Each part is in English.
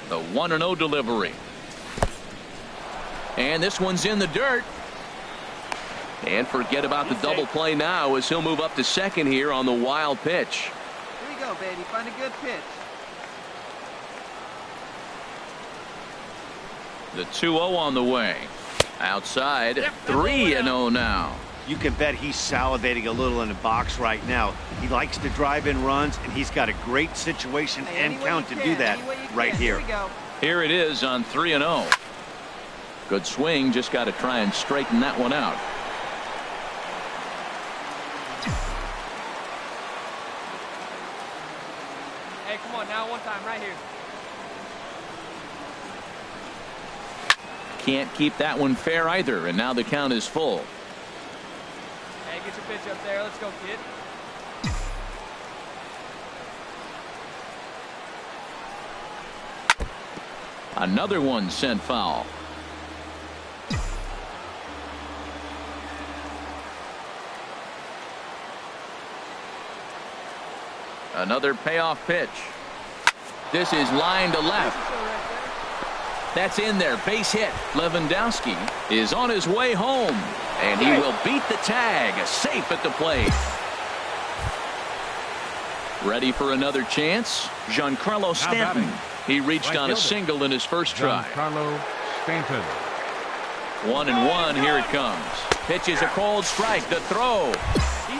The 1-0 delivery. And this one's in the dirt. And forget about the double play now as he'll move up to second here on the wild pitch. Here you go, baby. Find a good pitch. The 2-0 on the way. Outside, 3-0 now. You can bet he's salivating a little in the box right now. He likes to drive in runs, and he's got a great situation and count to do that right here. Here it is on 3-0. Good swing, just got to try and straighten that one out. Hey, come on now, one time right here. Can't keep that one fair either, and now the count is full. Hey, get your pitch up there. Let's go, kid. Another one sent foul. Another payoff pitch. This is line to left. That's in there. Base hit. Lewandowski is on his way home. And he will beat the tag. Safe at the plate. Giancarlo Ready for another chance? Giancarlo Stanton. He reached on a single in his first try. Giancarlo Stanton. 1-1. Here it comes. Pitches a cold strike. The throw.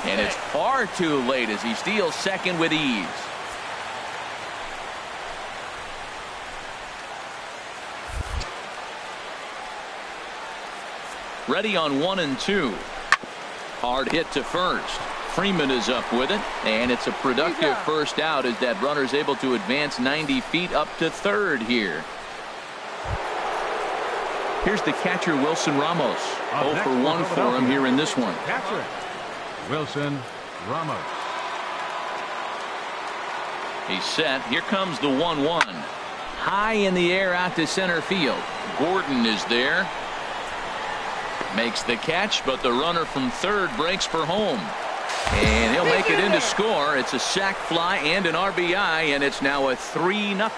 And it's far too late as he steals second with ease. Ready on 1-2. Hard hit to first. Freeman is up with it, and it's a productive first out as that runner is able to advance 90 feet up to third here. Here's the catcher, Wilson Ramos. 0 for 1 for him here in this one. Catcher Wilson Ramos. He's set. Here comes the 1-1. High in the air out to center field. Gordon is there. Makes the catch, but the runner from third breaks for home. And he'll make it in to score. It's a sac fly and an RBI, and it's now a 3-0.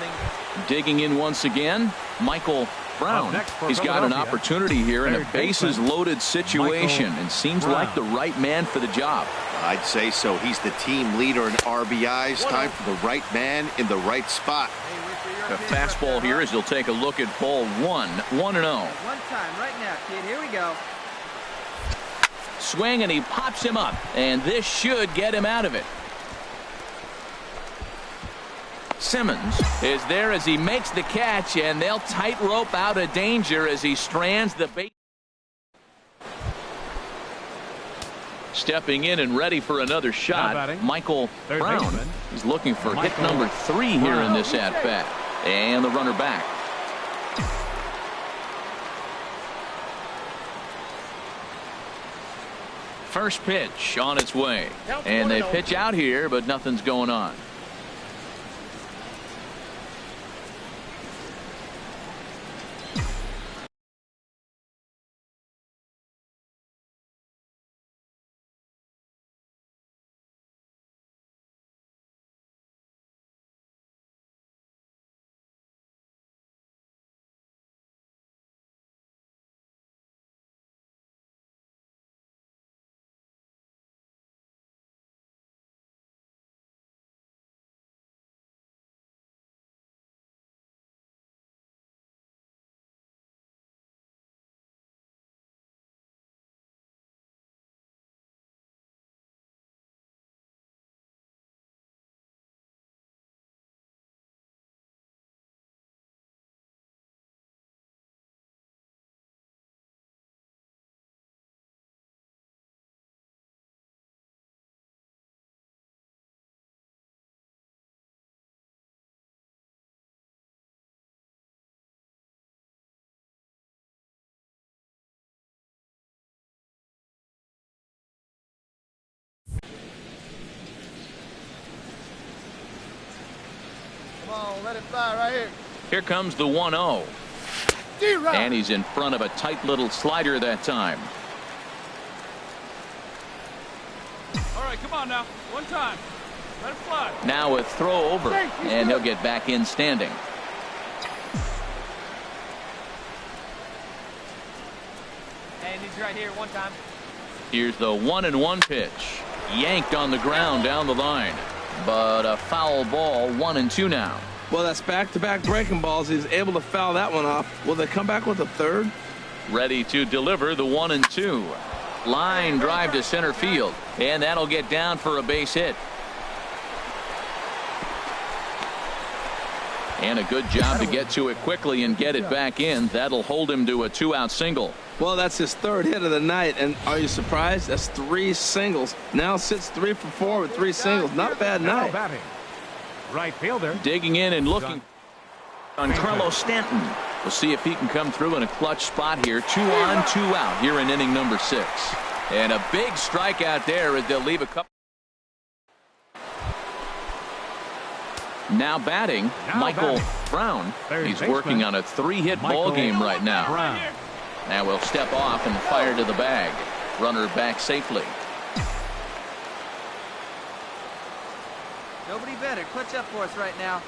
Digging in once again, Michael Brown. He's got an opportunity here in a bases loaded situation and seems like the right man for the job. I'd say so. He's the team leader in RBIs. Time for the right man in the right spot. The fastball here as he'll take a look at ball 1. 1-0. One time right now, kid. Here we go. Swing, and he pops him up, and this should get him out of it. Simmons is there as he makes the catch, and they'll tightrope out of danger as he strands the base. Stepping in and ready for another shot, Michael Brown. He's looking for hit number 3 here in this at-bat. And the runner back. First pitch on its way. And they pitch out here, but nothing's going on. Let it fly right here. Here comes the 1-0. And he's in front of a tight little slider that time. All right, come on now. One time. Let it fly. Now a throw over, and he'll get back in standing. Andy's right here one time. Here's the 1-1 pitch. Yanked on the ground down the line. But a foul ball, 1-2 now. Well, that's back-to-back breaking balls. He's able to foul that one off. Will they come back with a third? Ready to deliver the 1-2. Line drive to center field. And that'll get down for a base hit. And a good job to get to it quickly and get it back in. That'll hold him to a 2-out single. Well, that's his third hit of the night, and are you surprised? That's 3 singles. Now sits 3 for 4 with 3 singles. Not bad night. Batting. Right fielder. Digging in and looking on Carlos Stanton. We'll see if he can come through in a clutch spot here. 2 on, 2 out here in inning number 6. And a big strikeout there as they'll leave a couple. Now batting, Michael Brown. He's working on a 3-hit ball game right now. Now we'll step off and fire to the bag. Runner back safely. Nobody better. Clutch up for us right now.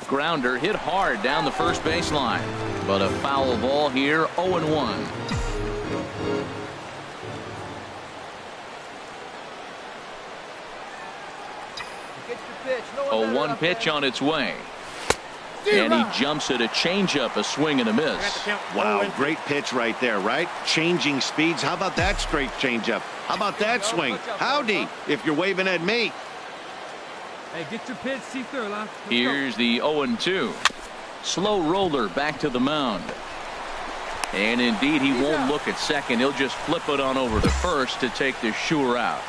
Grounder hit hard down the first baseline. But a foul ball here, 0-1. 0-1 pitch on its way. And he jumps at a changeup, a swing and a miss. Wow, great pitch right there, right? Changing speeds. How about that straight changeup? How about that swing? Howdy, if you're waving at me. Hey, get your pitch, see through, huh? Here's the 0-2. Slow roller back to the mound. And indeed, he won't look at second. He'll just flip it on over to first to take the sure out.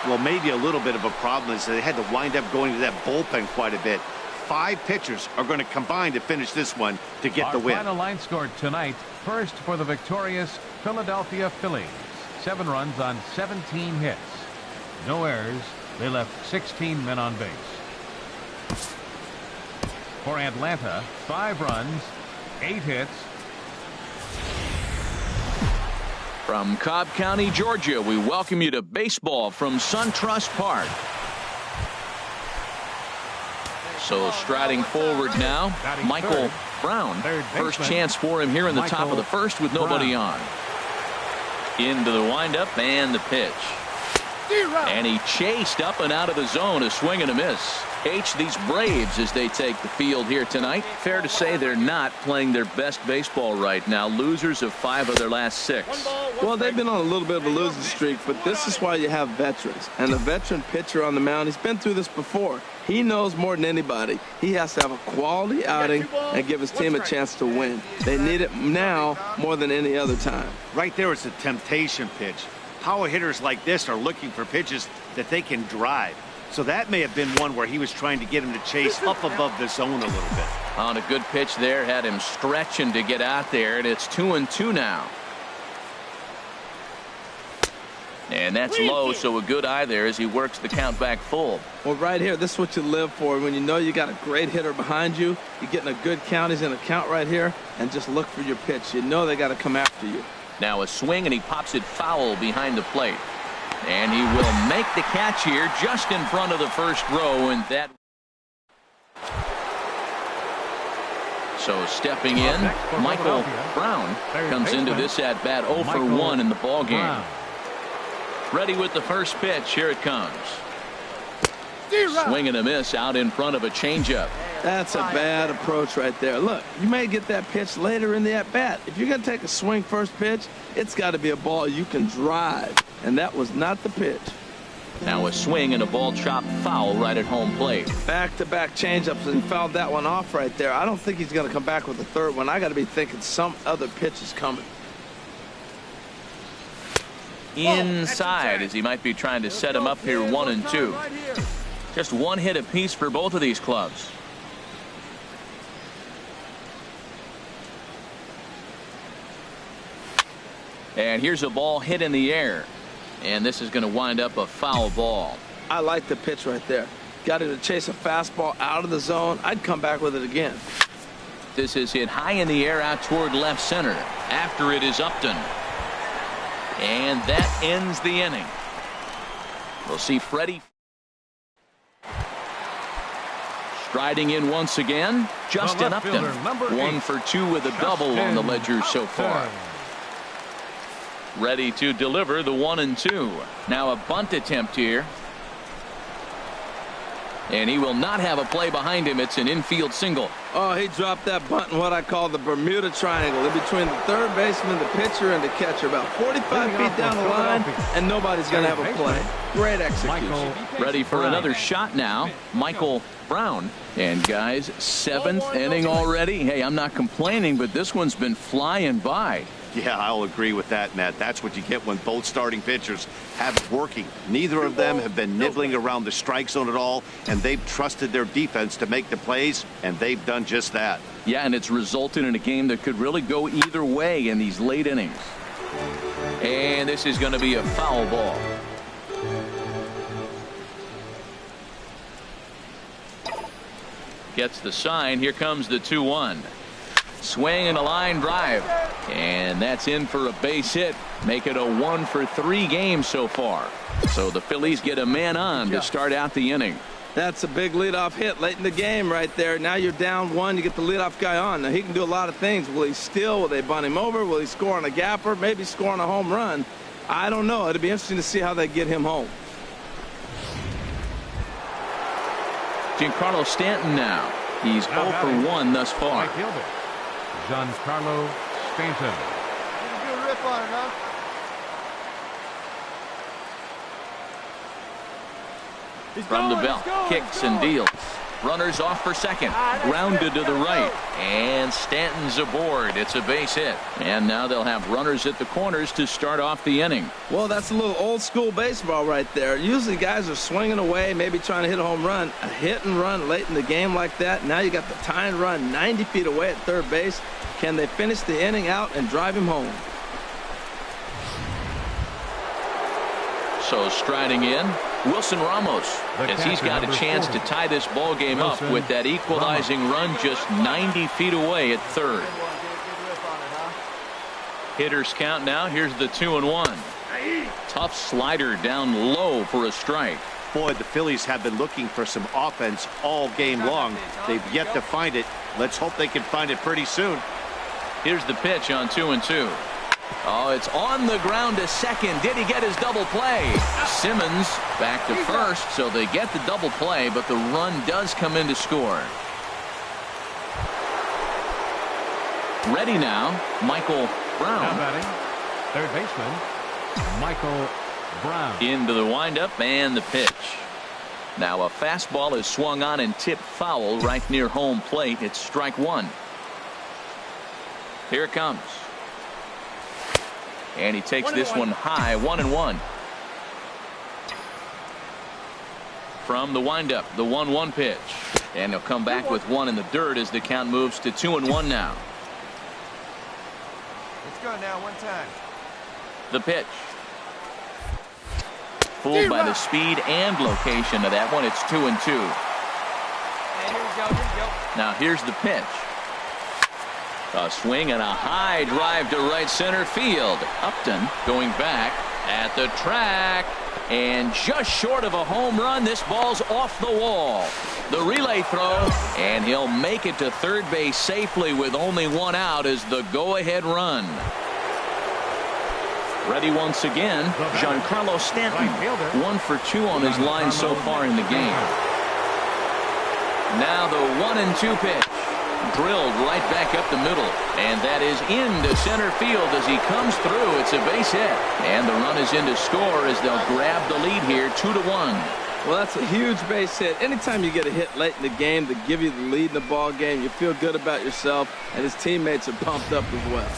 Well, maybe a little bit of a problem is they had to wind up going to that bullpen quite a bit. 5 pitchers are going to combine to finish this one to get the win. Our final line scored tonight. First for the victorious Philadelphia Phillies. 7 runs on 17 hits. No errors. They left 16 men on base. For Atlanta, 5 runs, 8 hits. From Cobb County, Georgia, we welcome you to baseball from SunTrust Park. So striding forward now, Michael Brown. First chance for him here in the top of the first with nobody on. Into the windup and the pitch. And he chased up and out of the zone, a swing and a miss. These Braves, as they take the field here tonight, fair to say they're not playing their best baseball right now. Losers of 5 of their last 6. Well, they've been on a little bit of a losing streak, but this is why you have veterans. And a veteran pitcher on the mound, he's been through this before. He knows more than anybody. He has to have a quality outing and give his team a chance to win. They need it now more than any other time. Right there is a temptation pitch. Power hitters like this are looking for pitches that they can drive. So that may have been one where he was trying to get him to chase up above the zone a little bit. On a good pitch there, had him stretching to get out there, and it's 2-2 now. And that's low, so a good eye there as he works the count back full. Well, right here, this is what you live for. When you know you got a great hitter behind you, you're getting a good count. He's in a count right here, and just look for your pitch. You know they got to come after you. Now a swing, and he pops it foul behind the plate. And he will make the catch here just in front of the first row, and that. So stepping in, Michael Brown comes into this at bat 0 for 1 in the ball game. Ready with the first pitch. Here it comes. Swing and a miss out in front of a changeup. That's a bad approach right there. Look, you may get that pitch later in the at-bat. If you're going to take a swing first pitch, it's got to be a ball you can drive. And that was not the pitch. Now a swing and a ball chopped foul right at home plate. Back-to-back changeups, and he fouled that one off right there. I don't think he's going to come back with the third one. I got to be thinking some other pitch is coming. Inside, as he might be trying to set him up here 1-2. Just 1 hit apiece for both of these clubs. And here's a ball hit in the air. And this is going to wind up a foul ball. I like the pitch right there. Got him to chase a fastball out of the zone. I'd come back with it again. This is hit high in the air out toward left center. After it is Upton. And that ends the inning. We'll see Freddie Striding in once again, Justin left Upton. fielder, number 1 8, for 2 with a double on the ledger so far. Ready to deliver the 1-2. Now a bunt attempt here. And he will not have a play behind him. It's an infield single. Oh, he dropped that bunt in what I call the Bermuda Triangle, in between the third baseman, the pitcher, and the catcher, about 45 feet down the line, and nobody's going to have a play. Great execution. Ready for another shot now. Michael Brown. And guys, 7th inning already. Hey, I'm not complaining, but this one's been flying by. Yeah, I'll agree with that, Matt. That's what you get when both starting pitchers have it working. Neither of them have been nibbling around the strike zone at all, and they've trusted their defense to make the plays, and they've done just that. Yeah, and it's resulted in a game that could really go either way in these late innings. And this is going to be a foul ball. Gets the sign. Here comes the 2-1. Swing and a line drive. And that's in for a base hit. Make it a 1 for 3 game so far. So the Phillies get a man on to start out the inning. That's a big leadoff hit late in the game right there. Now you're down 1. You get the leadoff guy on. Now he can do a lot of things. Will he steal? Will they bunt him over? Will he score on a gapper? Maybe score on a home run. I don't know. It'll be interesting to see how they get him home. Giancarlo Stanton now. He's 0 for 1 thus far. Right fielder, Giancarlo Stanton. You can do a rip on it, huh? From the belt, kicks and deals. Runners off for second. Grounded to the right. And Stanton's aboard. It's a base hit. And now they'll have runners at the corners to start off the inning. Well, that's a little old school baseball right there. Usually guys are swinging away, maybe trying to hit a home run. A hit and run late in the game like that. Now you got the tying run 90 feet away at third base. Can they finish the inning out and drive him home? So striding in, Wilson Ramos, as he's got a chance to tie this ball game up with that equalizing run just 90 feet away at third. Hitters count now. Here's the 2-1. Tough slider down low for a strike. Boy, the Phillies have been looking for some offense all game long. They've yet to find it. Let's hope they can find it pretty soon. Here's the pitch on 2-2. Oh, it's on the ground to second. Did he get his double play? Simmons back to first, so they get the double play, but the run does come in to score. Ready now, Michael Brown. Now batting, third baseman, Michael Brown. Into the windup and the pitch. Now a fastball is swung on and tipped foul right near home plate. It's strike 1. Here it comes. And he takes this one high, 1-1. From the windup, the 1-1 pitch. And he'll come back with 1 in the dirt as the count moves to 2-1 now. Let's go now, 1 time. The pitch. Fooled by the speed and location of that one. It's 2-2. And here we go, here we go. Now here's the pitch. A swing and a high drive to right center field. Upton going back at the track. And just short of a home run, this ball's off the wall. The relay throw, and he'll make it to third base safely with only 1 out as the go-ahead run. Ready once again, Giancarlo Stanton. 1 for 2 on his line so far in the game. Now the 1-2 pitch. Drilled right back up the middle, and that is into center field as he comes through. It's a base hit, and the run is in to score as they'll grab the lead here, 2-1. Well, that's a huge base hit. Anytime you get a hit late in the game to give you the lead in the ball game, you feel good about yourself, and his teammates are pumped up as well.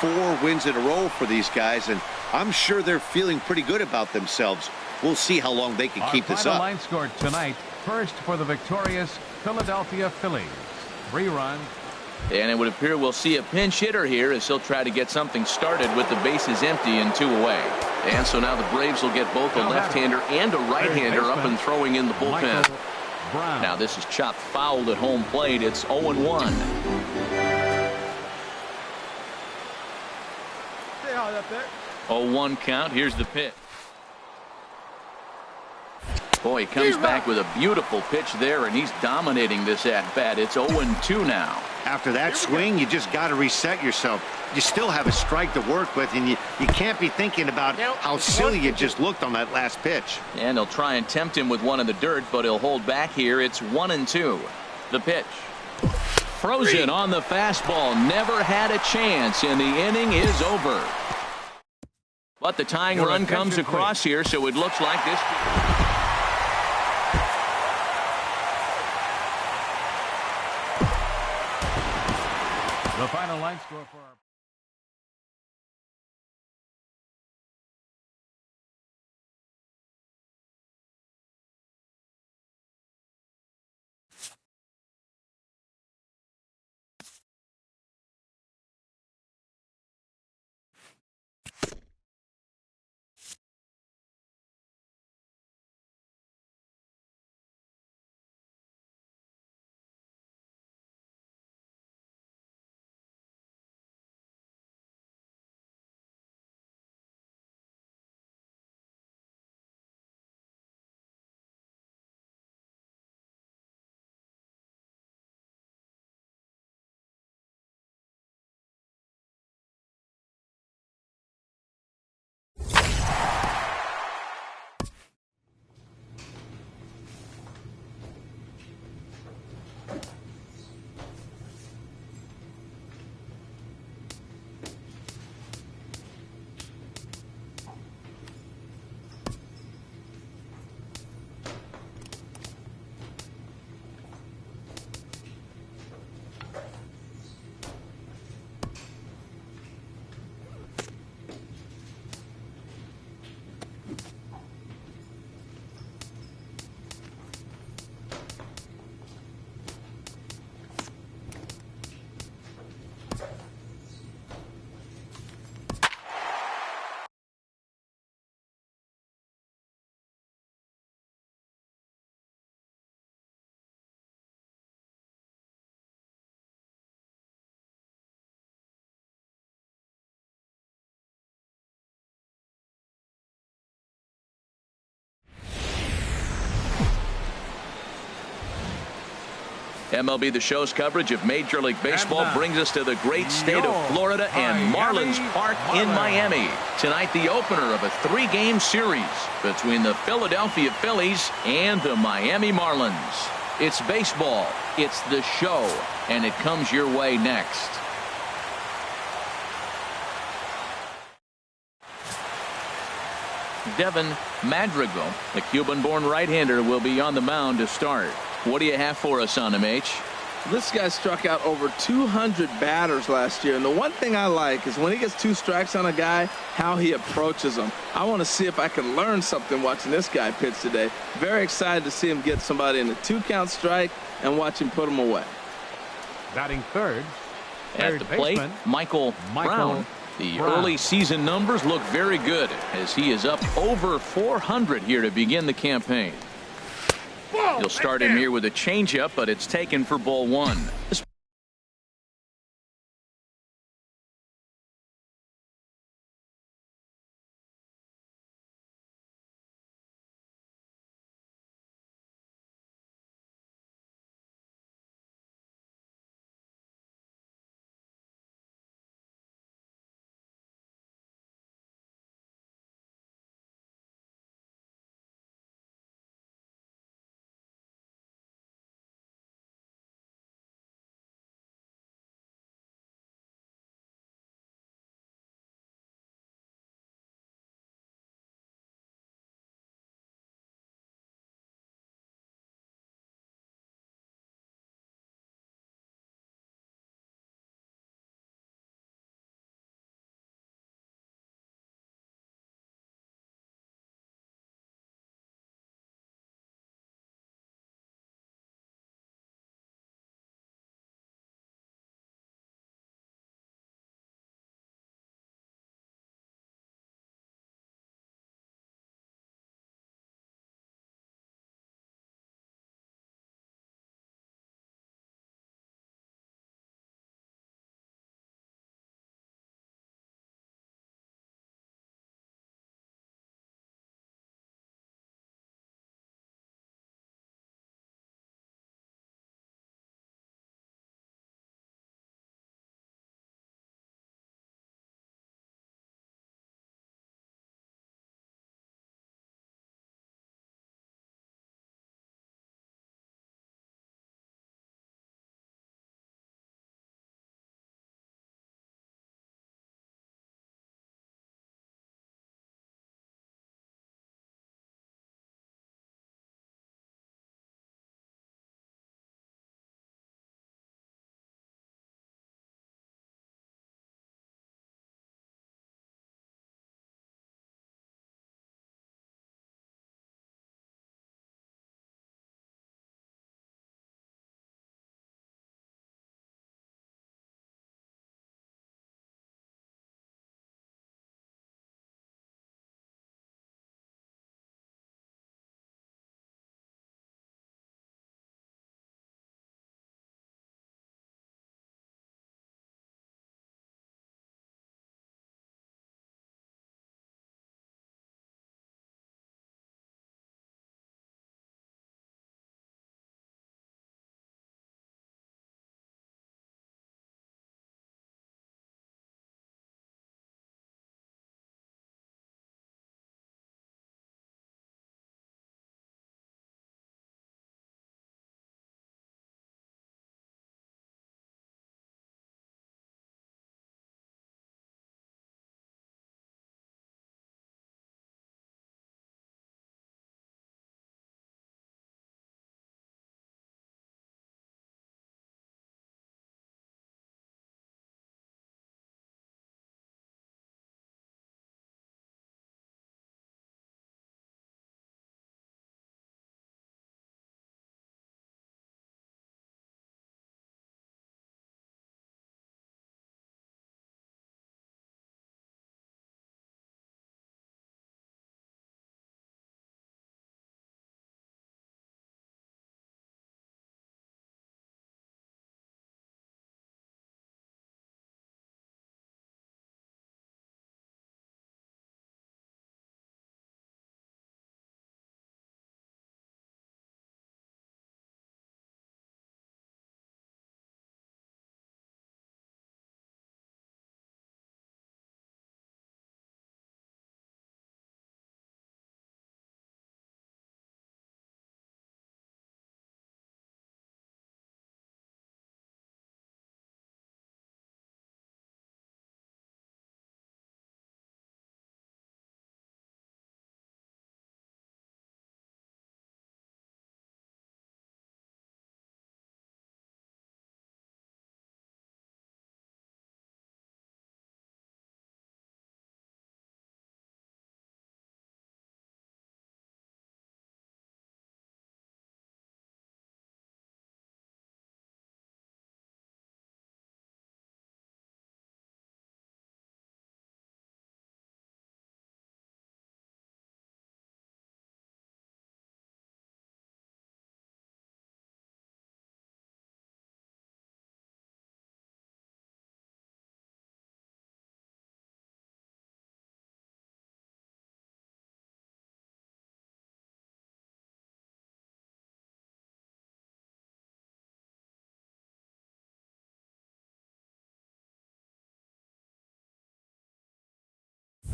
4 wins in a row for these guys, and I'm sure they're feeling pretty good about themselves. We'll see how long they can keep this up. Line scored tonight, first for the victorious Philadelphia Phillies. 3 runs. And it would appear we'll see a pinch hitter here as he'll try to get something started with the bases empty and 2 away. And so now the Braves will get both a left-hander and a right-hander up and throwing in the bullpen. Now this is chopped foul at home plate. It's 0-1. Stay hard up there. 0-1 count. Here's the pitch. Boy, he comes back with a beautiful pitch there, and he's dominating this at-bat. It's 0-2 now. After that swing, you just got to reset yourself. You still have a strike to work with, and you can't be thinking about how silly you just looked on that last pitch. And they'll try and tempt him with one in the dirt, but he'll hold back here. It's 1-2. The pitch. Frozen on the fastball. Never had a chance, and the inning is over. But the tying run comes across here, so it looks like this. The final line score for our MLB The Show's coverage of Major League Baseball brings us to the great state of Florida and Marlins Park in Miami. Tonight, the opener of a 3-game series between the Philadelphia Phillies and the Miami Marlins. It's baseball, it's the show, and it comes your way next. Devin Madrigal, the Cuban-born right-hander, will be on the mound to start. What do you have for us on him, H? This guy struck out over 200 batters last year, and the one thing I like is when he gets 2 strikes on a guy, how he approaches them. I want to see if I can learn something watching this guy pitch today. Very excited to see him get somebody in a 2-count strike and watch him put him away. batting third. At the plate, Michael Brown. The early season numbers look very good as he is up over 400 here to begin the campaign. You'll start him here with a changeup, but it's taken for ball 1.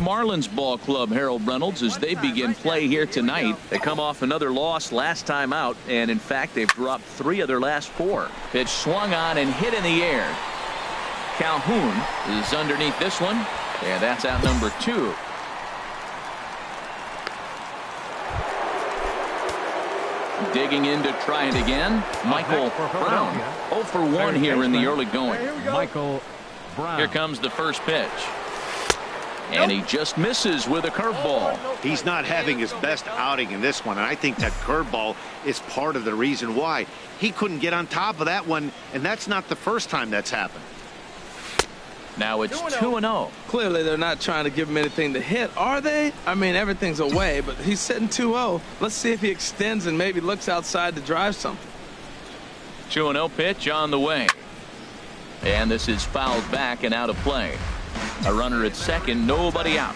Marlins ball club, Harold Reynolds, as they begin play here tonight. They come off another loss last time out, and in fact they've dropped 3 of their last 4. Pitch swung on and hit in the air. Calhoun is underneath this one, and that's out number 2. Digging in to try it again, Michael Brown. 0 for 1 here in the early going. Michael Brown. Here comes the first pitch. And he just misses with a curveball. He's not having his best outing in this one, and I think that curveball is part of the reason why. He couldn't get on top of that one, and that's not the first time that's happened. Now it's 2-0. Clearly, they're not trying to give him anything to hit, are they? I mean, everything's away, but he's sitting 2-0. Let's see if he extends and maybe looks outside to drive something. 2-0 pitch on the way. And this is fouled back and out of play. A runner at second, nobody out.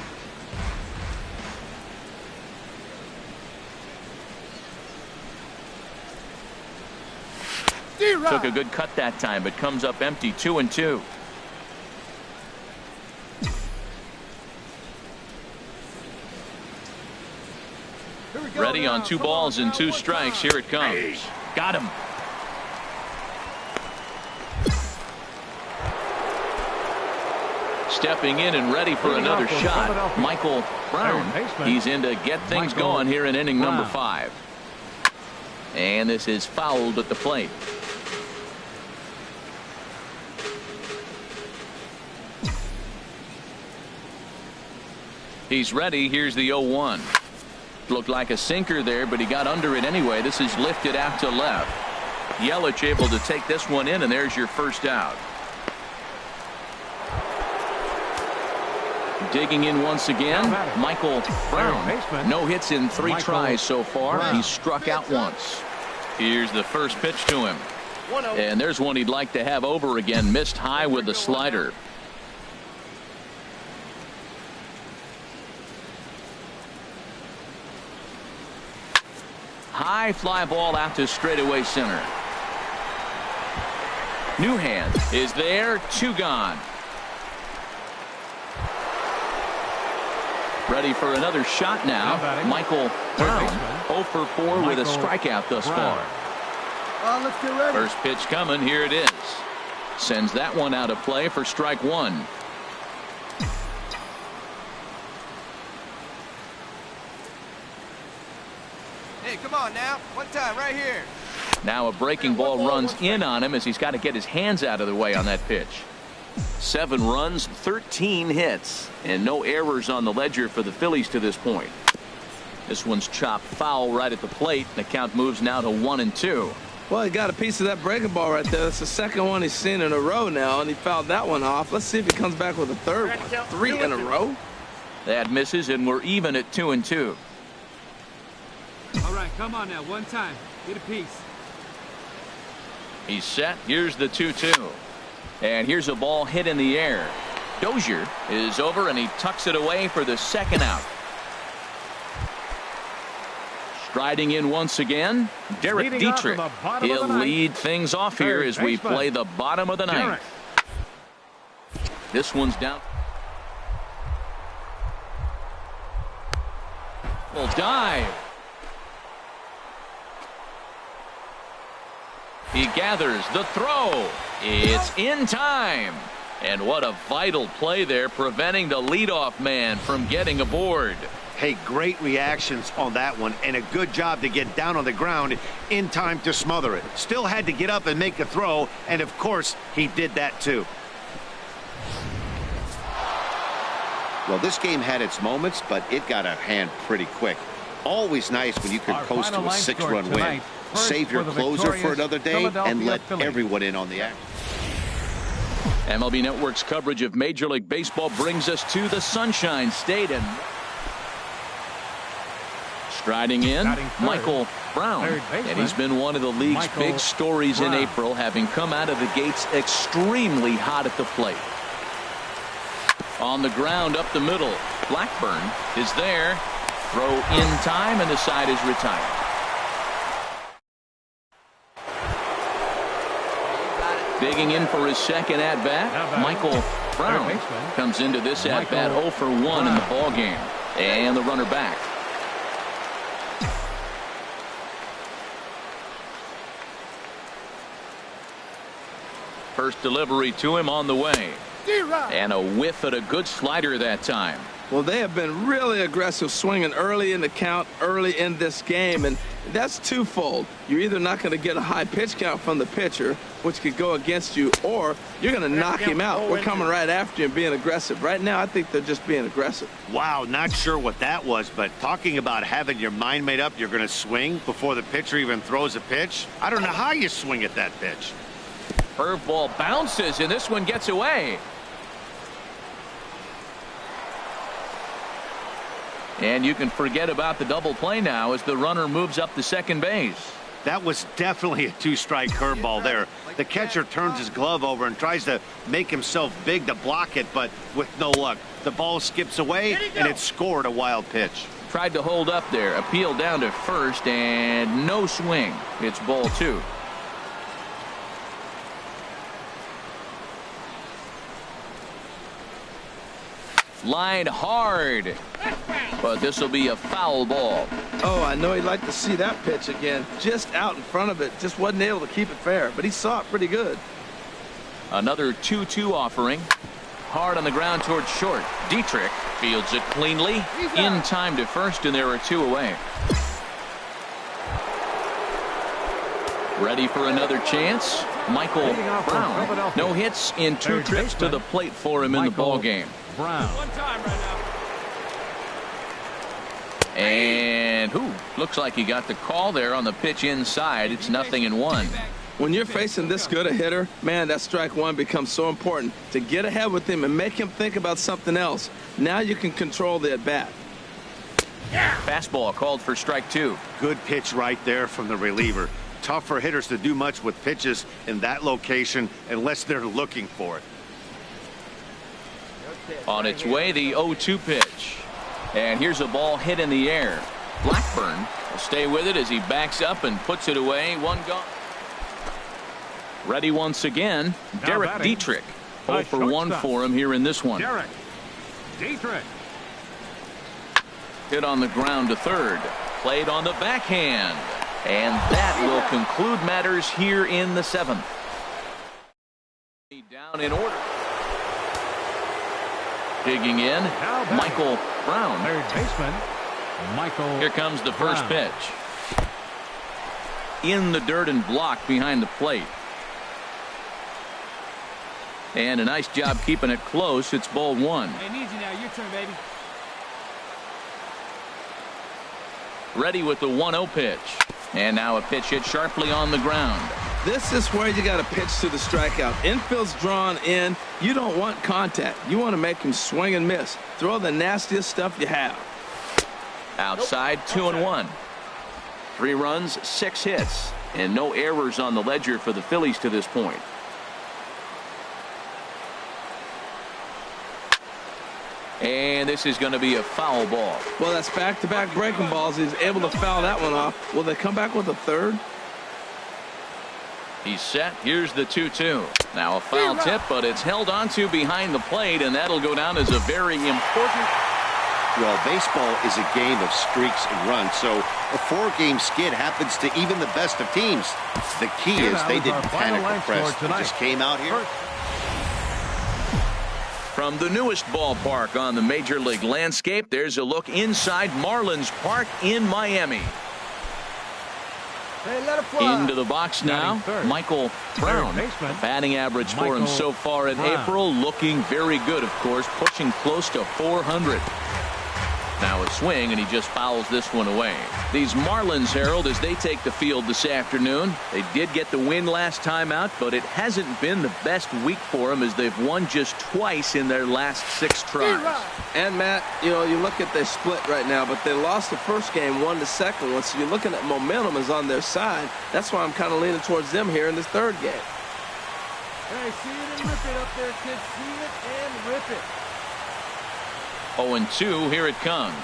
Took a good cut that time, but comes up empty. 2-2. Ready on 2 balls and 2 strikes. Here it comes. Got him. Stepping in and ready for another shot, Michael Brown. He's in to get things going here in inning number 5. And this is fouled at the plate. He's ready. Here's the 0-1. Looked like a sinker there, but he got under it anyway. This is lifted out to left. Yelich able to take this one in, and there's your first out. Digging in once again, Michael Brown. No hits in 3 tries so far. He's struck out once. Here's the first pitch to him. And there's one he'd like to have over again. Missed high with the slider. High fly ball out to straightaway center. Newhand is there. 2 gone. Ready for another shot now. Michael Brown. 0 for 4 with a strikeout thus far. Let's get ready. First pitch coming. Here it is. Sends that one out of play for strike 1. Hey, come on now. One time right here. Now a breaking ball runs in on him as he's got to get his hands out of the way on that pitch. 7 runs, 13 hits, and no errors on the ledger for the Phillies to this point. This one's chopped foul right at the plate. The count moves now to 1-2. Well, he got a piece of that breaking ball right there. That's the second one he's seen in a row now, and he fouled that one off. Let's see if he comes back with a third one. 3 in a row. That misses, and we're even at 2-2. All right, come on now. One time. Get a piece. He's set. Here's the 2-2. And here's a ball hit in the air. Dozier is over, and he tucks it away for the second out. Striding in once again, Derek Dietrich. He'll lead things off here as we play the bottom of the ninth. This one's down. Will dive. He gathers the throw. It's in time. And what a vital play there, preventing the leadoff man from getting aboard. Hey, great reactions on that one, and a good job to get down on the ground in time to smother it. Still had to get up and make a throw, and of course, he did that too. Well, this game had its moments, but it got out of hand pretty quick. Always nice when you can coast to a 6-run win. Save your closer for another day and let everyone in on the action. MLB Network's coverage of Major League Baseball brings us to the Sunshine State, and striding in, Michael Brown. And he's been one of the league's big stories in April, having come out of the gates extremely hot at the plate. On the ground up the middle, Blackburn is there. Throw in time, and the side is retired. Digging in for his second at-bat, Michael Brown comes into this at-bat 0 for 1 in the ball game. And the runner back. First delivery to him on the way. And a whiff at a good slider that time. Well, they have been really aggressive swinging early in the count, early in this game, and that's twofold. You're either not going to get a high pitch count from the pitcher, which could go against you, or you're going to knock him out. We're coming right after you and being aggressive. Right now, I think they're just being aggressive. Wow, not sure what that was, but talking about having your mind made up, you're going to swing before the pitcher even throws a pitch. I don't know how you swing at that pitch. Curveball bounces, and this one gets away. And you can forget about the double play now as the runner moves up to second base. That was definitely a two-strike curveball there. The catcher turns his glove over and tries to make himself big to block it, but with no luck. The ball skips away, and it scored a wild pitch. Tried to hold up there, appeal down to first, and no swing. It's ball 2. Line hard, but this will be a foul ball. Oh, I know he'd like to see that pitch again. Just out in front of it. Just wasn't able to keep it fair, but he saw it pretty good. Another 2-2 offering. Hard on the ground towards short. Dietrich fields it cleanly. In time to first, and there are 2 away. Ready for another chance. Michael Brown. No hits in 2 trips to the plate for him in the ball game. Brown. One time right now. And looks like he got the call there on the pitch inside. It's 0-1. When you're facing this good a hitter, man, that strike one becomes so important to get ahead with him and make him think about something else. Now you can control the at-bat. Fastball called for strike 2. Good pitch right there from the reliever. Tough for hitters to do much with pitches in that location unless they're looking for it. On its way, the 0-2 pitch. And here's a ball hit in the air. Blackburn will stay with it as he backs up and puts it away. 1 gone. Ready once again. Derek Dietrich. 0 for 1 for him here in this one. Derek Dietrich. Hit on the ground to third. Played on the backhand. And that will conclude matters here in the 7th. Down in order. Digging in, Michael Brown. Third baseman, Michael. Here comes the first Brown. pitch. In the dirt and blocked behind the plate. And a nice job keeping it close. It's ball 1. Hey, easy now. Your turn, baby. Ready with the 1-0 pitch. And now a pitch hit sharply on the ground. This is where you got to pitch to the strikeout. Infield's drawn in. You don't want contact. You want to make him swing and miss. Throw the nastiest stuff you have. Outside, 2-1. 3 runs, 6 hits, and no errors on the ledger for the Phillies to this point. And this is going to be a foul ball. Well, that's back-to-back breaking balls. He's able to foul that one off. Will they come back with a third? He's set. Here's the 2-2. Now a foul tip, but it's held onto behind the plate, and that'll go down as a very important. Well, baseball is a game of streaks and runs, so a 4-game skid happens to even the best of teams. The key is they didn't panic or press. They just came out here. From the newest ballpark on the Major League landscape, there's a look inside Marlins Park in Miami. Into the box now, Michael Brown. Batting average for him so far in April, looking very good, of course, pushing close to 400. Now a swing, and he just fouls this one away. These Marlins, Harold, as they take the field this afternoon, they did get the win last time out, but it hasn't been the best week for them as they've won just twice in their last 6 tries. And, Matt, you know, you look at their split right now, but they lost the first game, won the second one, so you're looking at momentum is on their side. That's why I'm kind of leaning towards them here in this third game. Hey, see it and rip it up there, kids. See it and rip it. 0-2, here it comes.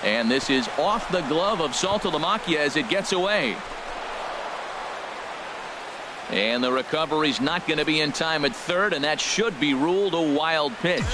And this is off the glove of Saltalamacchia as it gets away. And the recovery's not going to be in time at third, and that should be ruled a wild pitch.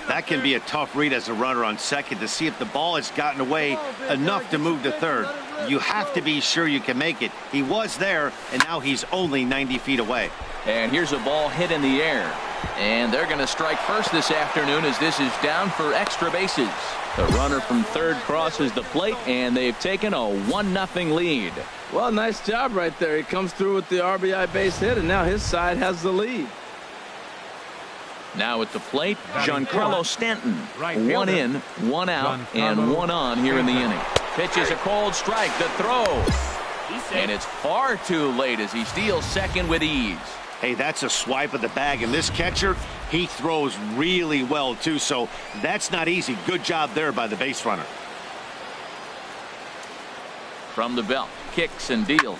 That can be a tough read as a runner on second to see if the ball has gotten away enough to move to third. You have to be sure you can make it. He was there, and now he's only 90 feet away. And here's a ball hit in the air. And they're going to strike first this afternoon as this is down for extra bases. The runner from third crosses the plate, and they've taken a 1-0 lead. Well, nice job right there. He comes through with the RBI base hit, and now his side has the lead. Now at the plate, Giancarlo Stanton. 1 in, 1 out, and 1 on here in the inning. Pitches a cold strike. The throw. And it's far too late as he steals second with ease. Hey, that's a swipe of the bag, and this catcher, he throws really well too, so that's not easy. Good job there by the base runner. From the belt, kicks and deals.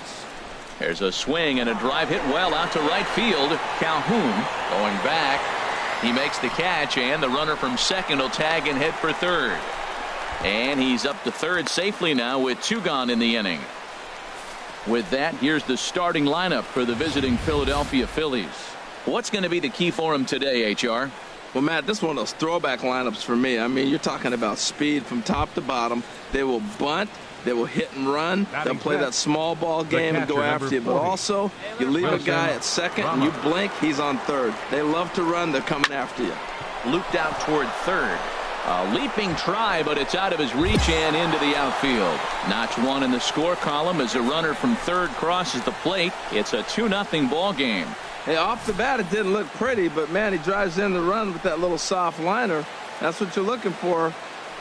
There's a swing and a drive hit well out to right field. Calhoun going back. He makes the catch, and the runner from second will tag and head for third. And he's up to third safely now with 2 gone in the inning. With that, here's the starting lineup for the visiting Philadelphia Phillies. What's going to be the key for him today, HR? Well, Matt, this is one of those throwback lineups for me. I mean, you're talking about speed from top to bottom. They will bunt. They will hit and run. They'll play that small ball game and go after you. But also, you leave a guy at second and you blink, he's on third. They love to run. They're coming after you. Looped out toward third. A leaping try, but it's out of his reach and into the outfield. Notch 1 in the score column as a runner from third crosses the plate. It's a 2-0 ball game. Hey, off the bat, it didn't look pretty, but man, he drives in the run with that little soft liner. That's what you're looking for.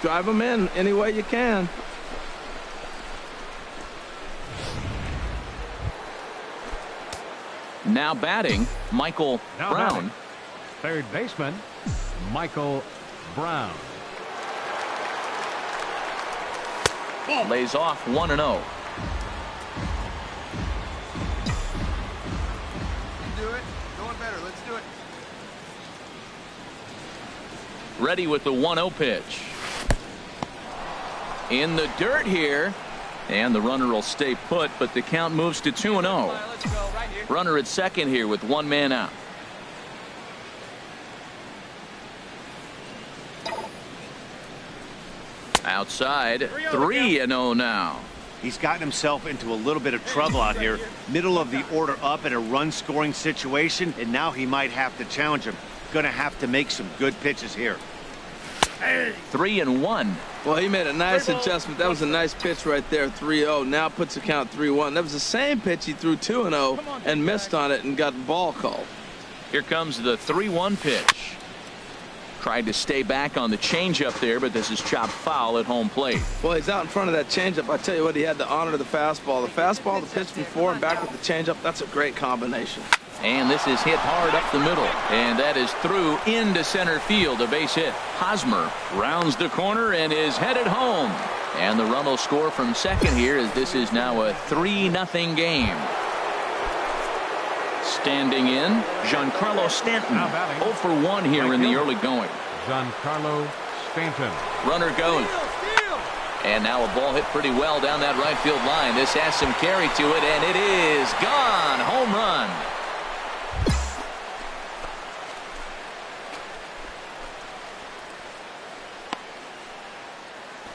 Drive him in any way you can. Now batting, Michael Brown. Third baseman, Michael Brown. Lays off 1-0. Do it. Going better. Let's do it. Ready with the 1-0 pitch. In the dirt here. And the runner will stay put, but the count moves to 2-0. Runner at second here with 1 man out. Outside, 3-0 now. He's gotten himself into a little bit of trouble out here. Middle of the order up in a run-scoring situation, and now he might have to challenge him. Going to have to make some good pitches here. 3-1. Well, he made a nice adjustment. That was a nice pitch right there, 3-0. Now puts the count 3-1. That was the same pitch he threw 2-0 and missed on it and got the ball called. Here comes the 3-1 pitch. Tried to stay back on the changeup there, but this is chopped foul at home plate. Well, he's out in front of that changeup. I tell you what, he had to honor the fastball. The fastball, the pitch before, and back with the changeup. That's a great combination. And this is hit hard up the middle. And that is through into center field. A base hit. Hosmer rounds the corner and is headed home. And the run will score from second here as this is now a 3-0 game. Standing in, Giancarlo Stanton. 0 for 1 here in the early going. Giancarlo Stanton. Runner goes. And now a ball hit pretty well down that right field line. This has some carry to it, and it is gone. Home run.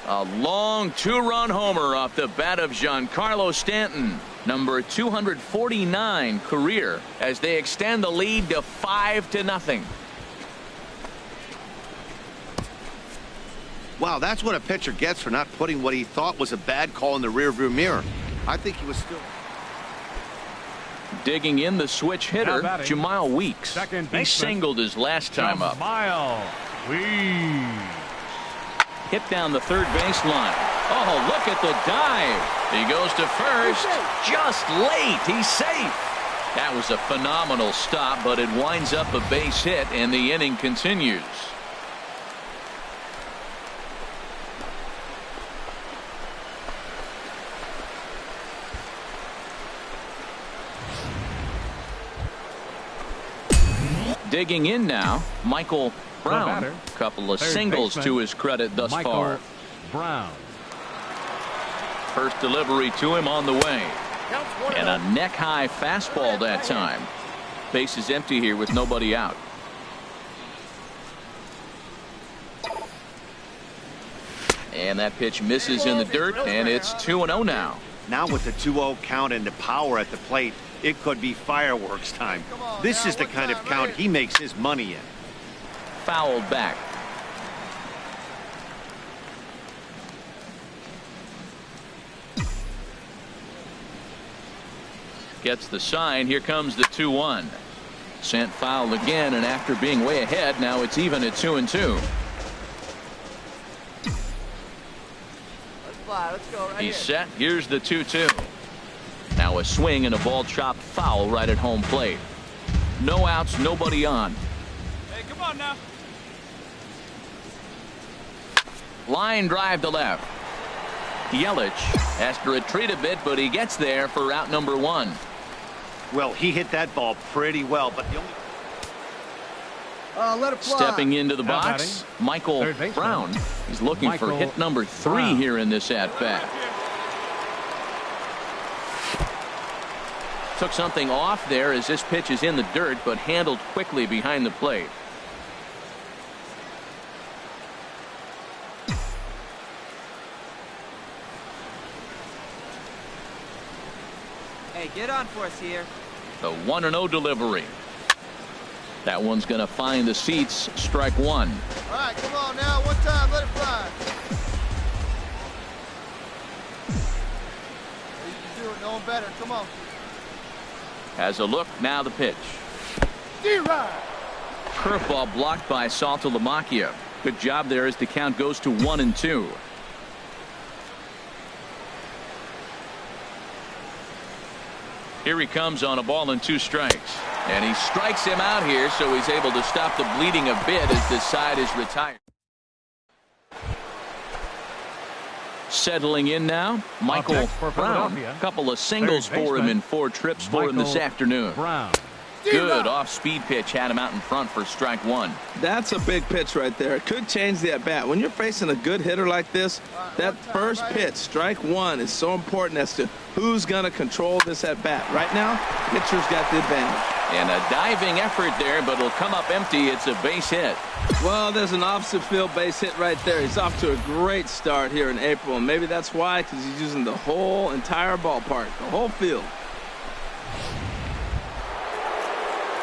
A long 2-run homer off the bat of Giancarlo Stanton, number 249 career, as they extend the lead to 5-0. Wow, that's what a pitcher gets for not putting what he thought was a bad call in the rearview mirror. I think he was still digging in the switch hitter, Jamal Weeks. He singled his last time up. Jamal Weeks. Hit down the third baseline. Oh, look at the dive. He goes to first. Just late. He's safe. That was a phenomenal stop, but it winds up a base hit, and the inning continues. Digging in now, Michael Brown. A couple of singles to his credit thus far. Brown. First delivery to him on the way. And a neck-high fastball that time. Base is empty here with nobody out. And that pitch misses in the dirt, and it's 2-0 now. Now with the 2-0 count and the power at the plate, it could be fireworks time. This is the kind of count he makes his money in. Fouled back. Gets the sign. Here comes the 2-1. Sent foul again, and after being way ahead, now it's even at 2-2. Let's go right He's set. Here's the 2-2. Now a swing and a ball chopped foul right at home plate. No outs, nobody on. Hey, come on now. Line drive to left. Yelich has to retreat a bit, but he gets there for out number 1. Well, he hit that ball pretty well, but the only... let it fly. Stepping into the Now box, batting, Michael Brown. He's looking for hit number 3 here in this at-bat. Took something off there as this pitch is in the dirt, but handled quickly behind the plate. Hey, get on for us here. The 1-0 delivery. That one's going to find the seats. Strike 1. All right, come on now. One time, let it fly. You can do it. No one better. Come on. Has a look. Now the pitch. D-Ride. Curveball blocked by Saltalamacchia. Good job there as the count goes to 1-2. Here he comes on a ball and 2 strikes. And he strikes him out here, so he's able to stop the bleeding a bit as this side is retired. Settling in now, Michael Brown. A couple of singles for him in 4 trips for him this afternoon. Brown. Good off-speed pitch had him out in front for strike 1. That's a big pitch right there. It could change the at-bat. When you're facing a good hitter like this, that first pitch, strike 1, is so important as to who's going to control this at-bat. Right now, pitcher's got the advantage. And a diving effort there, but it'll come up empty. It's a base hit. Well, there's an opposite field base hit right there. He's off to a great start here in April, and maybe that's why, because he's using the whole entire ballpark, the whole field.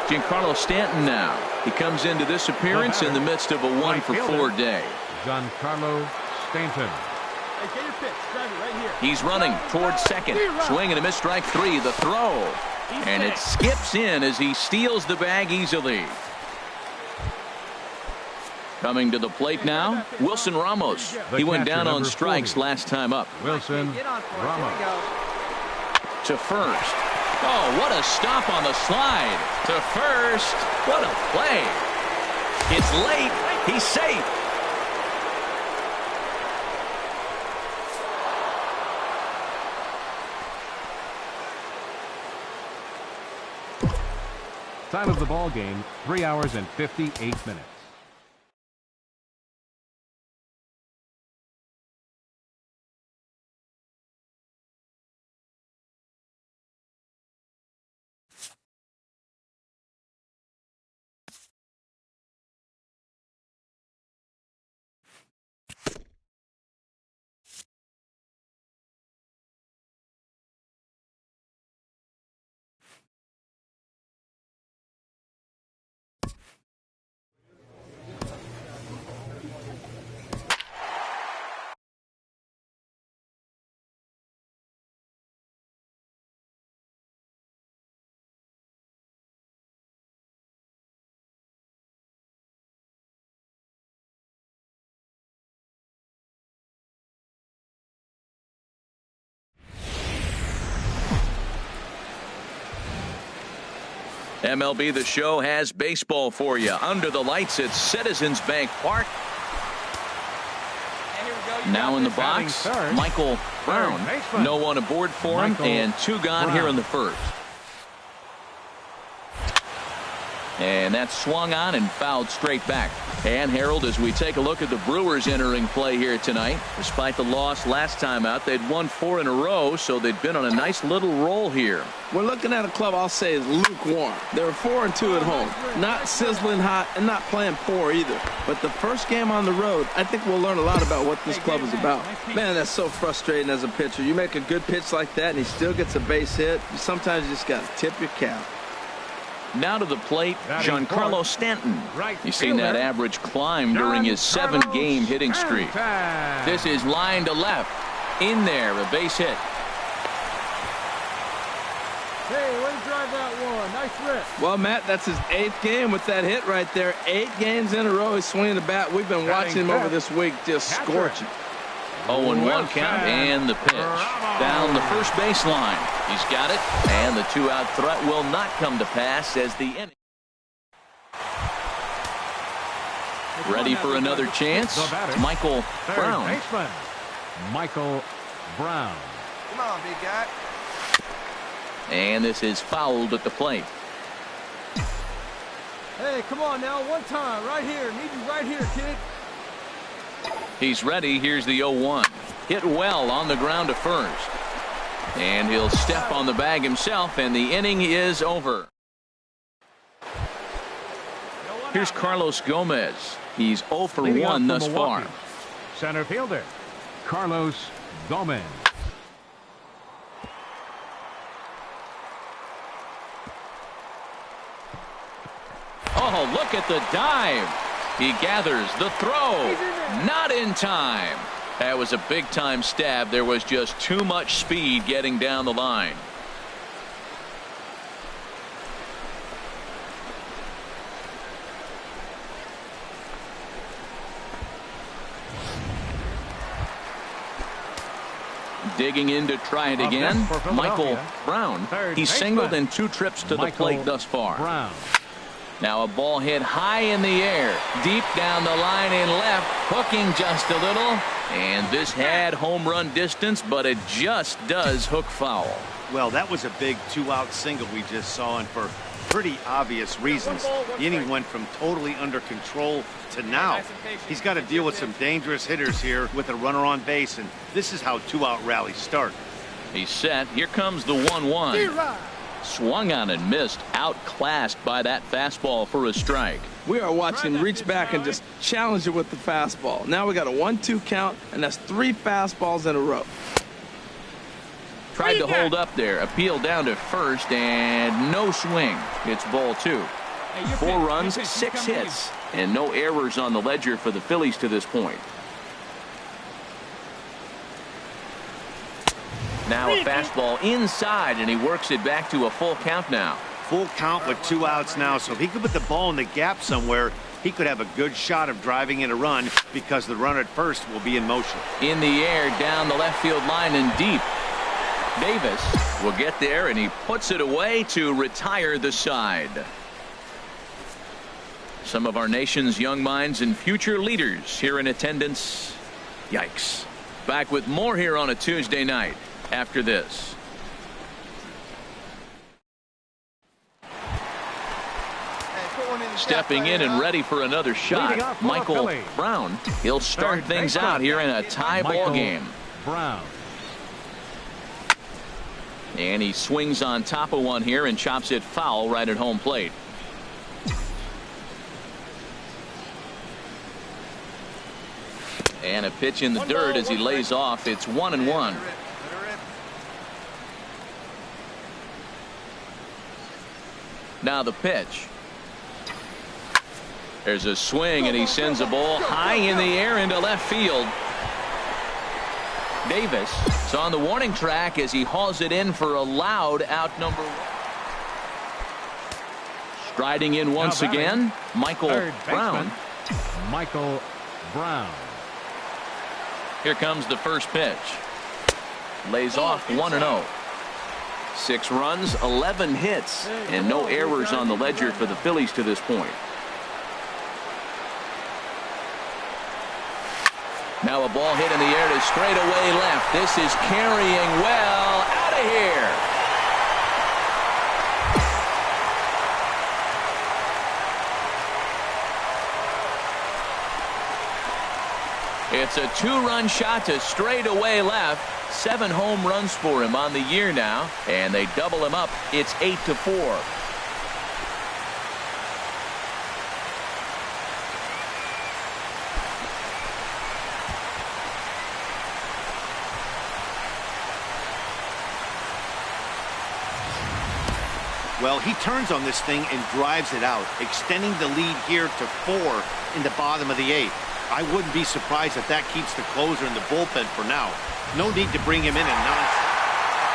Giancarlo Stanton now. He comes into this appearance in the midst of a 1-for-4 day. Giancarlo Stanton. Hey, get your pitch. Drive it right here. He's running towards second. Swing and a miss, strike 3. The throw. And it skips in as he steals the bag easily. Coming to the plate now, Wilson Ramos. He went down on strikes last time up. Wilson Ramos. To first. Oh, what a stop on the slide. To first. What a play. It's late. He's safe. Time of the ball game, 3 hours and 58 minutes. MLB The Show has baseball for you. Under the lights at Citizens Bank Park. Now in the box, Michael Brown. No one aboard for him, and 2 gone here in the first. And that's swung on and fouled straight back. And Harold, as we take a look at the Brewers entering play here tonight, despite the loss last time out, they'd won 4 in a row, so they'd been on a nice little roll here. We're looking at a club I'll say is lukewarm. They were 4-2 at home, not sizzling hot and not playing poor either. But the first game on the road, I think we'll learn a lot about what this club is about. Man, that's so frustrating as a pitcher. You make a good pitch like that and he still gets a base hit. Sometimes you just got to tip your cap. Now to the plate, Giancarlo Stanton. He's seen that average climb during his 7-game hitting streak. This is line to left. In there, a base hit. Hey, way to drive that one. Nice rip. Well, Matt, that's his 8th game with that hit right there. 8 games in a row he's swinging the bat. We've been watching him over this week just scorching. 0-1 count and the pitch. Down the first baseline. He's got it, and the 2-out threat will not come to pass as the inning. Ready for another chance? Michael Brown. Baseman, Michael Brown. Come on, big guy. And this is fouled at the plate. Hey, come on now, one time, right here. Need you right here, kid. He's ready. Here's the 0-1. Hit well on the ground to first. And he'll step on the bag himself, and the inning is over. Here's Carlos Gomez. He's 0 for 1 thus far. Center fielder, Carlos Gomez. Oh, look at the dive. He gathers the throw. Not in time. That was a big-time stab. There was just too much speed getting down the line. Digging in to try it again. Michael Brown. He's singled in 2 trips to the plate thus far. Brown. Now a ball hit high in the air, deep down the line in left, hooking just a little. And this had home run distance, but it just does hook foul. Well, that was a big 2-out single we just saw, and for pretty obvious reasons. The inning went from totally under control to now. He's got to deal with some dangerous hitters here with a runner on base, and this is how 2-out rallies start. He's set. Here comes the 1-1. Swung on and missed, outclassed by that fastball for a strike. We are watching him reach back and just challenge it with the fastball. Now we got a 1-2 count, and that's 3 fastballs in a row. Tried to hold up there, appeal down to first, and no swing. It's ball 2. 4 runs, 6 hits, and no errors on the ledger for the Phillies to this point. Now a fastball inside, and he works it back to a full count now. Full count with 2 outs now, so if he could put the ball in the gap somewhere, he could have a good shot of driving in a run because the runner at first will be in motion. In the air, down the left field line and deep. Davis will get there, and he puts it away to retire the side. Some of our nation's young minds and future leaders here in attendance. Yikes. Back with more here on a Tuesday night after this. Stepping in and ready for another shot, Michael Brown. He'll start things out here in a tie ball game. Brown. And he swings on top of one here and chops it foul right at home plate. And a pitch in the dirt as he lays off. It's 1-1. Now the pitch. There's a swing, and he sends a ball high in the air into left field. Davis is on the warning track as he hauls it in for a loud out number 1. Striding in once again, Michael Brown. Michael Brown. Here comes the first pitch. Lays off 1-0. 6 runs, 11 hits, and no errors on the ledger for the Phillies to this point. Now a ball hit in the air to straightaway left. This is carrying well out of here. It's a two-run shot to straightaway left. 7 home runs for him on the year now, and they double him up. It's 8-4. Well, he turns on this thing and drives it out, extending the lead here to 4 in the bottom of the 8th. I wouldn't be surprised if that keeps the closer in the bullpen for now. No need to bring him in and not.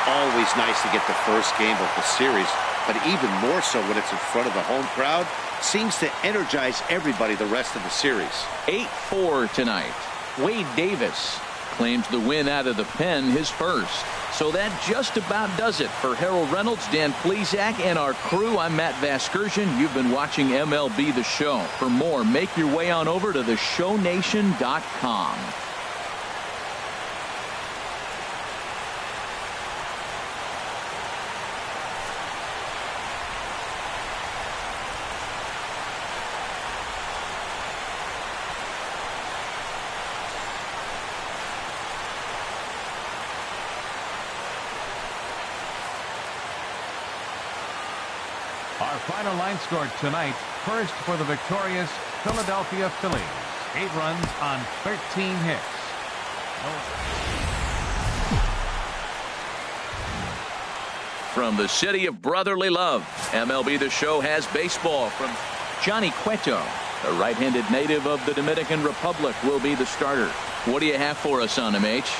Always nice to get the first game of the series, but even more so when it's in front of the home crowd. Seems to energize everybody the rest of the series. 8-4 tonight. Wade Davis claims the win out of the pen, his first. So that just about does it for Harold Reynolds, Dan Plesac, and our crew. I'm Matt Vasgersian. You've been watching MLB The Show. For more, make your way on over to theshownation.com. Our final line score tonight. First for the victorious Philadelphia Phillies. 8 runs on 13 hits. From the city of brotherly love, MLB The Show has baseball from Johnny Cueto. A right-handed native of the Dominican Republic will be the starter. What do you have for us on him, H?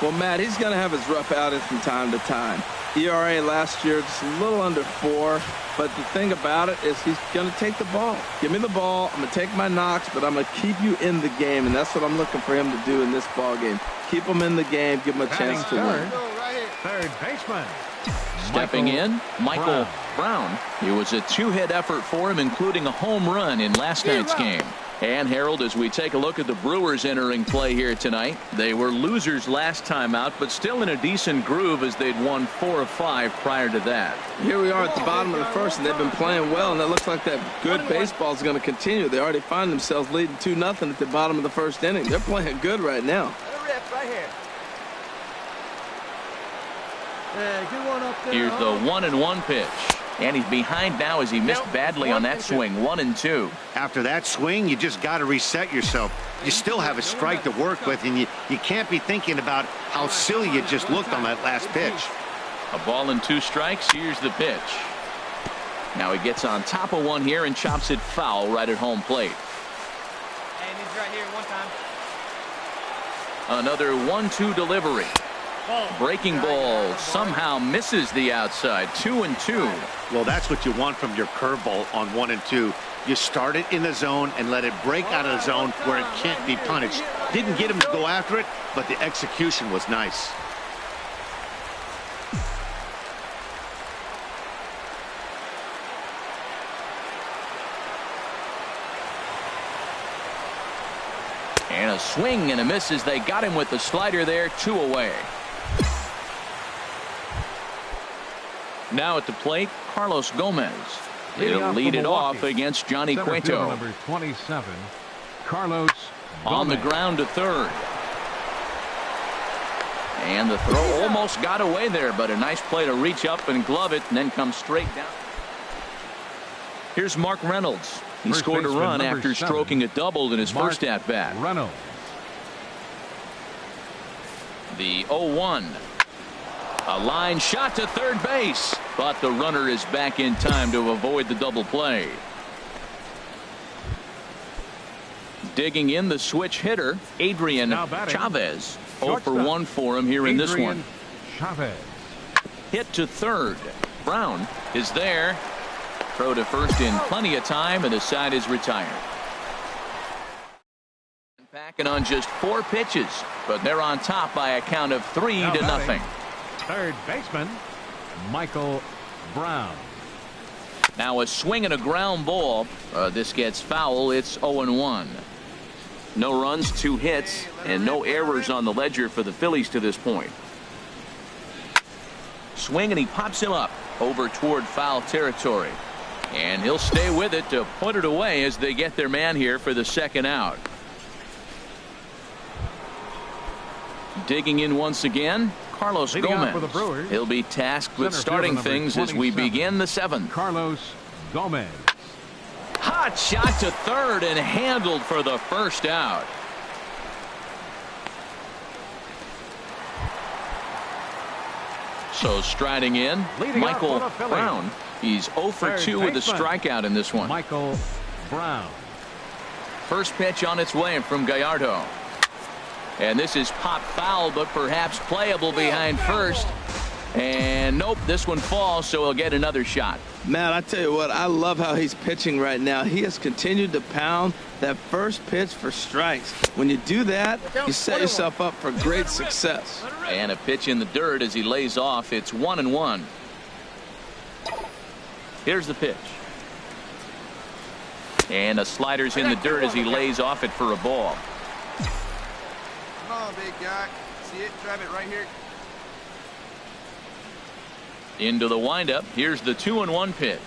Well, Matt, he's going to have his rough outings from time to time. ERA last year just a little under 4. But the thing about it is he's going to take the ball. Give me the ball. I'm going to take my knocks, but I'm going to keep you in the game, and that's what I'm looking for him to do in this ball game. Keep him in the game. Give him a chance to win. Third baseman. Stepping in, Michael Brown. It was a 2-hit effort for him, including a home run in last night's game. And Harold, as we take a look at the Brewers entering play here tonight, they were losers last time out, but still in a decent groove as they'd won 4 of 5 prior to that. Here we are at the bottom of the first, and they've been playing well, and it looks like that good baseball is going to continue. They already find themselves leading 2-0 at the bottom of the first inning. They're playing good right now. Here's the 1-1 pitch. And he's behind now as he missed badly on that swing. 1-2. After that swing, you just got to reset yourself. You still have a strike to work with, and you can't be thinking about how silly you just looked on that last pitch. A ball and 2 strikes. Here's the pitch. Now he gets on top of one here and chops it foul right at home plate. And he's right here one time. Another 1-2 delivery. Breaking ball somehow misses the outside. 2-2. Well, that's what you want from your curveball on 1-2. You start it in the zone and let it break out of the zone where it can't be punished. Didn't get him to go after it, but the execution was nice. And a swing and a miss as they got him with the slider there. 2 away. Now at the plate, Carlos Gomez. He'll lead it off against Johnny Cueto. Number 27, Carlos on the ground to third. And the throw almost got away there, but a nice play to reach up and glove it and then come straight down. Here's Mark Reynolds. He scored a run after stroking a double in his first at-bat. Reynolds. The 0-1. A line shot to third base, but the runner is back in time to avoid the double play. Digging in the switch hitter, Adrian Chavez. 0 for 1 for him here in this one. Chavez. Hit to third. Brown is there. Throw to first in plenty of time, and the side is retired. Packing on just 4 pitches, but they're on top by a count of 3-0. Third baseman, Michael Brown. Now a swing and a ground ball. This gets foul. It's 0-1. No runs, 2 hits, and no errors on the ledger for the Phillies to this point. Swing, and he pops him up over toward foul territory. And he'll stay with it to put it away as they get their man here for the second out. Digging in once again, Carlos Leading off Gomez. for the Brewers, He'll be tasked with center starting fielder number things as we 27, begin the 7th. Carlos Gomez. Hot shot to third and handled for the first out. So striding in, Leading Michael off for the Brown. He's 0 for Third 2 with a baseman, strikeout in this one. Michael Brown. First pitch on its way from Gallardo. And this is pop foul, but perhaps playable behind first. And nope, this one falls, so he'll get another shot. Man, I tell you what, I love how he's pitching right now. He has continued to pound that first pitch for strikes. When you do that, you set yourself up for great success. And a pitch in the dirt as he lays off. It's 1-1. Here's the pitch. And a slider's in the dirt as he lays off it for a ball. Come on, big guy. See it? Grab it right here. Into the windup. Here's the 2-1 pitch.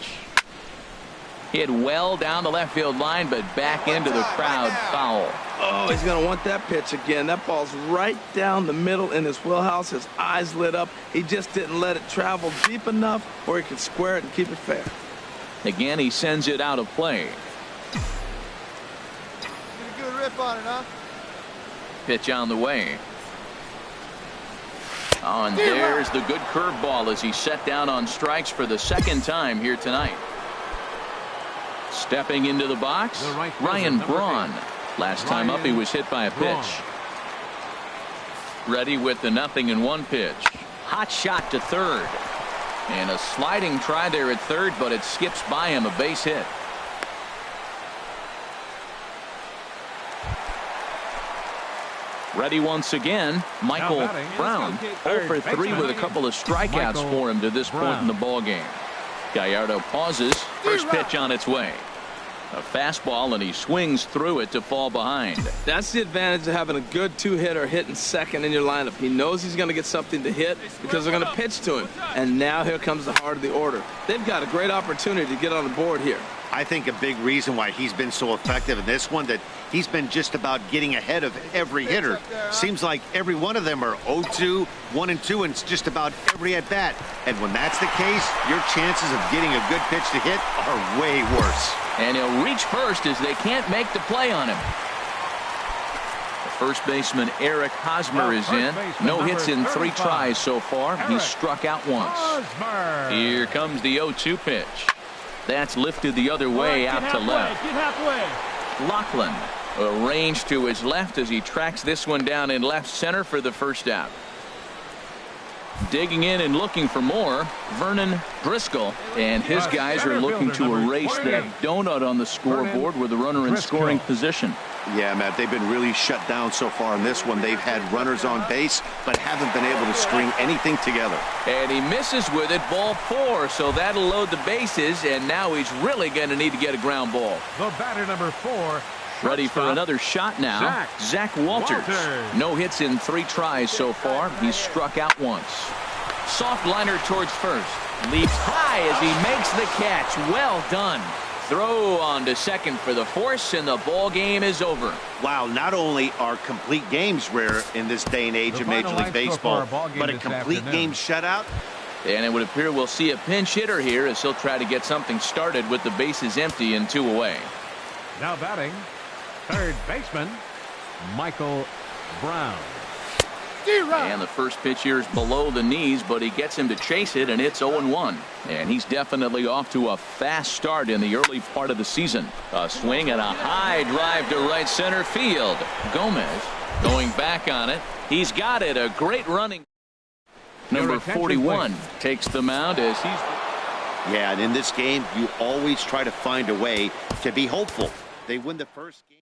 Hit well down the left field line, but back into the crowd. Foul. Oh, he's going to want that pitch again. That ball's right down the middle in his wheelhouse. His eyes lit up. He just didn't let it travel deep enough where he could square it and keep it fair. Again, he sends it out of play. Get a good rip on it, huh? Pitch on the way. Oh, and there's the good curveball as he set down on strikes for the second time here tonight. Stepping into the box, Ryan Braun. Last time up, he was hit by a pitch. Ready with the 0-1 pitch. Hot shot to third. And a sliding try there at third, but it skips by him, a base hit. Ready once again, Michael Brown. 0 for 3 with a couple of strikeouts for him to this point in the ball game. Gallardo pauses. First pitch on its way. A fastball, and he swings through it to fall behind. That's the advantage of having a good two-hitter hitting second in your lineup. He knows he's going to get something to hit because they're going to pitch to him. And now here comes the heart of the order. They've got a great opportunity to get on the board here. I think a big reason why he's been so effective in this one, that he's been just about getting ahead of every hitter. Seems like every one of them are 0-2, 1-2, and it's just about every at-bat. And when that's the case, your chances of getting a good pitch to hit are way worse. And he'll reach first as they can't make the play on him. The first baseman Eric Hosmer is in. No hits in 3 tries so far. He's struck out once. Here comes the 0-2 pitch. That's lifted the other way out to left. Get halfway. Lachlan arranged to his left as he tracks this one down in left center for the first out. Digging in and looking for more, Vernon Driscoll, and his guys are looking to erase that donut on the scoreboard with a runner in scoring position. Yeah, Matt, they've been really shut down so far in this one. They've had runners on base, but haven't been able to string anything together. And he misses with it, ball 4, so that'll load the bases, and now he's really going to need to get a ground ball. The batter number 4. Ready for another shot now. Zach Walters. No hits in 3 tries so far. He's struck out once. Soft liner towards first. Leaps high as he makes the catch. Well done. Throw on to second for the force, and the ball game is over. Wow, not only are complete games rare in this day and age of Major League Baseball, but a complete game shutout. And it would appear we'll see a pinch hitter here as he'll try to get something started with the bases empty and 2 away. Now batting, third baseman, Michael Brown. And the first pitch here is below the knees, but he gets him to chase it, and it's 0-1. And he's definitely off to a fast start in the early part of the season. A swing and a high drive to right center field. Gomez going back on it. He's got it. A great running. Number 41 takes the mound as he's... Yeah, and in this game, you always try to find a way to be hopeful. They win the first game.